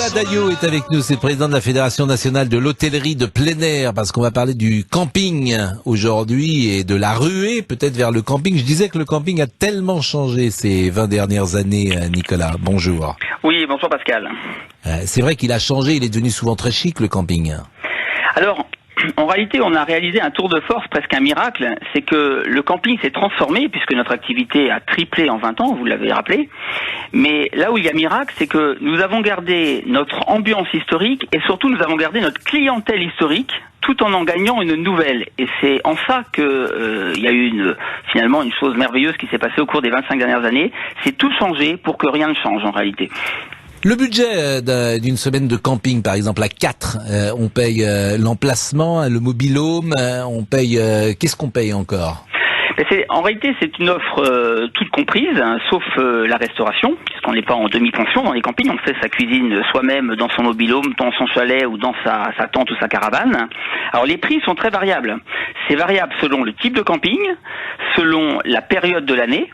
Nicolas Daillot est avec nous, c'est le président de la Fédération nationale de l'hôtellerie de plein air, parce qu'on va parler du camping aujourd'hui et de la ruée peut-être vers le camping. Je disais que le camping a tellement changé ces 20 dernières années, Nicolas. Bonjour. Oui, bonjour Pascal. C'est vrai qu'il a changé, il est devenu souvent très chic le camping. Alors, en réalité, on a réalisé un tour de force, presque un miracle, c'est que le camping s'est transformé, puisque notre activité a triplé en 20 ans, vous l'avez rappelé. Mais là où il y a miracle, c'est que nous avons gardé notre ambiance historique et surtout nous avons gardé notre clientèle historique, tout en gagnant une nouvelle. Et c'est en ça que il y a eu finalement une chose merveilleuse qui s'est passée au cours des 25 dernières années. C'est tout changer pour que rien ne change en réalité. Le budget d'une semaine de camping, par exemple, à 4, on paye l'emplacement, le mobil-home, on paye... qu'est-ce qu'on paye encore ? En réalité, c'est une offre toute comprise, hein, sauf la restauration, puisqu'on n'est pas en demi-pension dans les campings. On fait sa cuisine soi-même dans son mobil-home, dans son chalet ou dans sa tente ou sa caravane. Alors les prix sont très variables. C'est variable selon le type de camping, selon la période de l'année,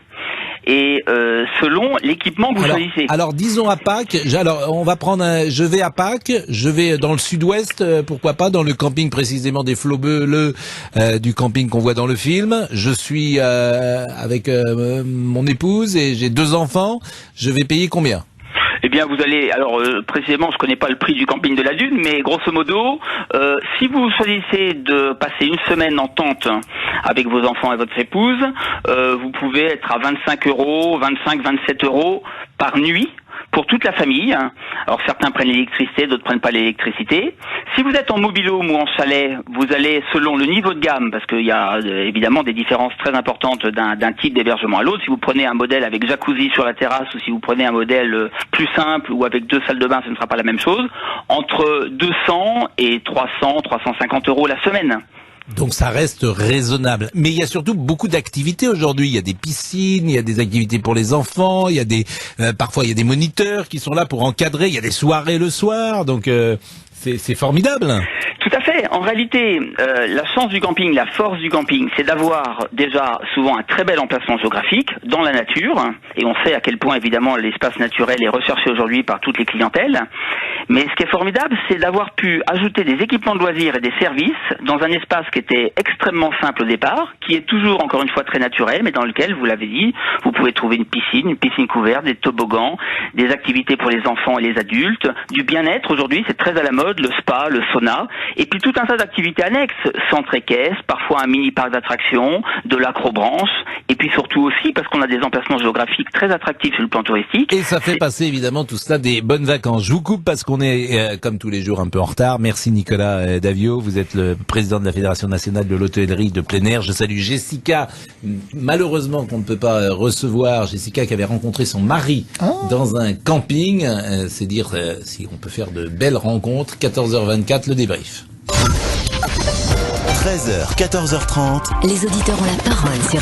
et selon l'équipement que vous choisissez. Alors disons à Pâques, je vais à Pâques, je vais dans le sud-ouest, pourquoi pas, dans le camping précisément des Flots Bleus, du camping qu'on voit dans le film. Je suis avec mon épouse et j'ai 2 enfants, je vais payer combien ? Eh bien, vous allez, alors précisément, je connais pas le prix du camping de la Dune, mais grosso modo, si vous choisissez de passer une semaine en tente avec vos enfants et votre épouse, vous pouvez être à 25 €, 27 € par nuit pour toute la famille. Alors certains prennent l'électricité, d'autres prennent pas l'électricité. Si vous êtes en mobil-home ou en chalet, vous allez selon le niveau de gamme, parce qu'il y a évidemment des différences très importantes d'un type d'hébergement à l'autre. Si vous prenez un modèle avec jacuzzi sur la terrasse ou si vous prenez un modèle plus simple ou avec 2 salles de bain, ce ne sera pas la même chose. Entre 200 et 300, 350 € la semaine. Donc ça reste raisonnable. Mais il y a surtout beaucoup d'activités aujourd'hui. Il y a des piscines, il y a des activités pour les enfants, il y a parfois il y a des moniteurs qui sont là pour encadrer, il y a des soirées le soir, donc c'est formidable. Tout à fait. En réalité, la chance du camping, la force du camping, c'est d'avoir déjà souvent un très bel emplacement géographique dans la nature. Et on sait à quel point, évidemment, l'espace naturel est recherché aujourd'hui par toutes les clientèles. Mais ce qui est formidable, c'est d'avoir pu ajouter des équipements de loisirs et des services dans un espace qui était extrêmement simple au départ, qui est toujours, encore une fois, très naturel, mais dans lequel, vous l'avez dit, vous pouvez trouver une piscine couverte, des toboggans, des activités pour les enfants et les adultes, du bien-être. Aujourd'hui, c'est très à la mode, le spa, le sauna, et puis tout un tas d'activités annexes, centre équestre, parfois un mini-parc d'attractions, de l'acrobranche, et puis surtout aussi, parce qu'on a des emplacements géographiques très attractifs sur le plan touristique. Et ça fait passer évidemment tout cela des bonnes vacances. Je vous coupe parce qu'on est, comme tous les jours, un peu en retard. Merci Nicolas Daillot, vous êtes le président de la Fédération nationale de l'hôtellerie de plein air. Je salue Jessica, malheureusement qu'on ne peut pas recevoir, Jessica qui avait rencontré son mari dans un camping. C'est dire si on peut faire de belles rencontres. 14h24, le débrief. 13h, 14h30. Les auditeurs ont la parole sur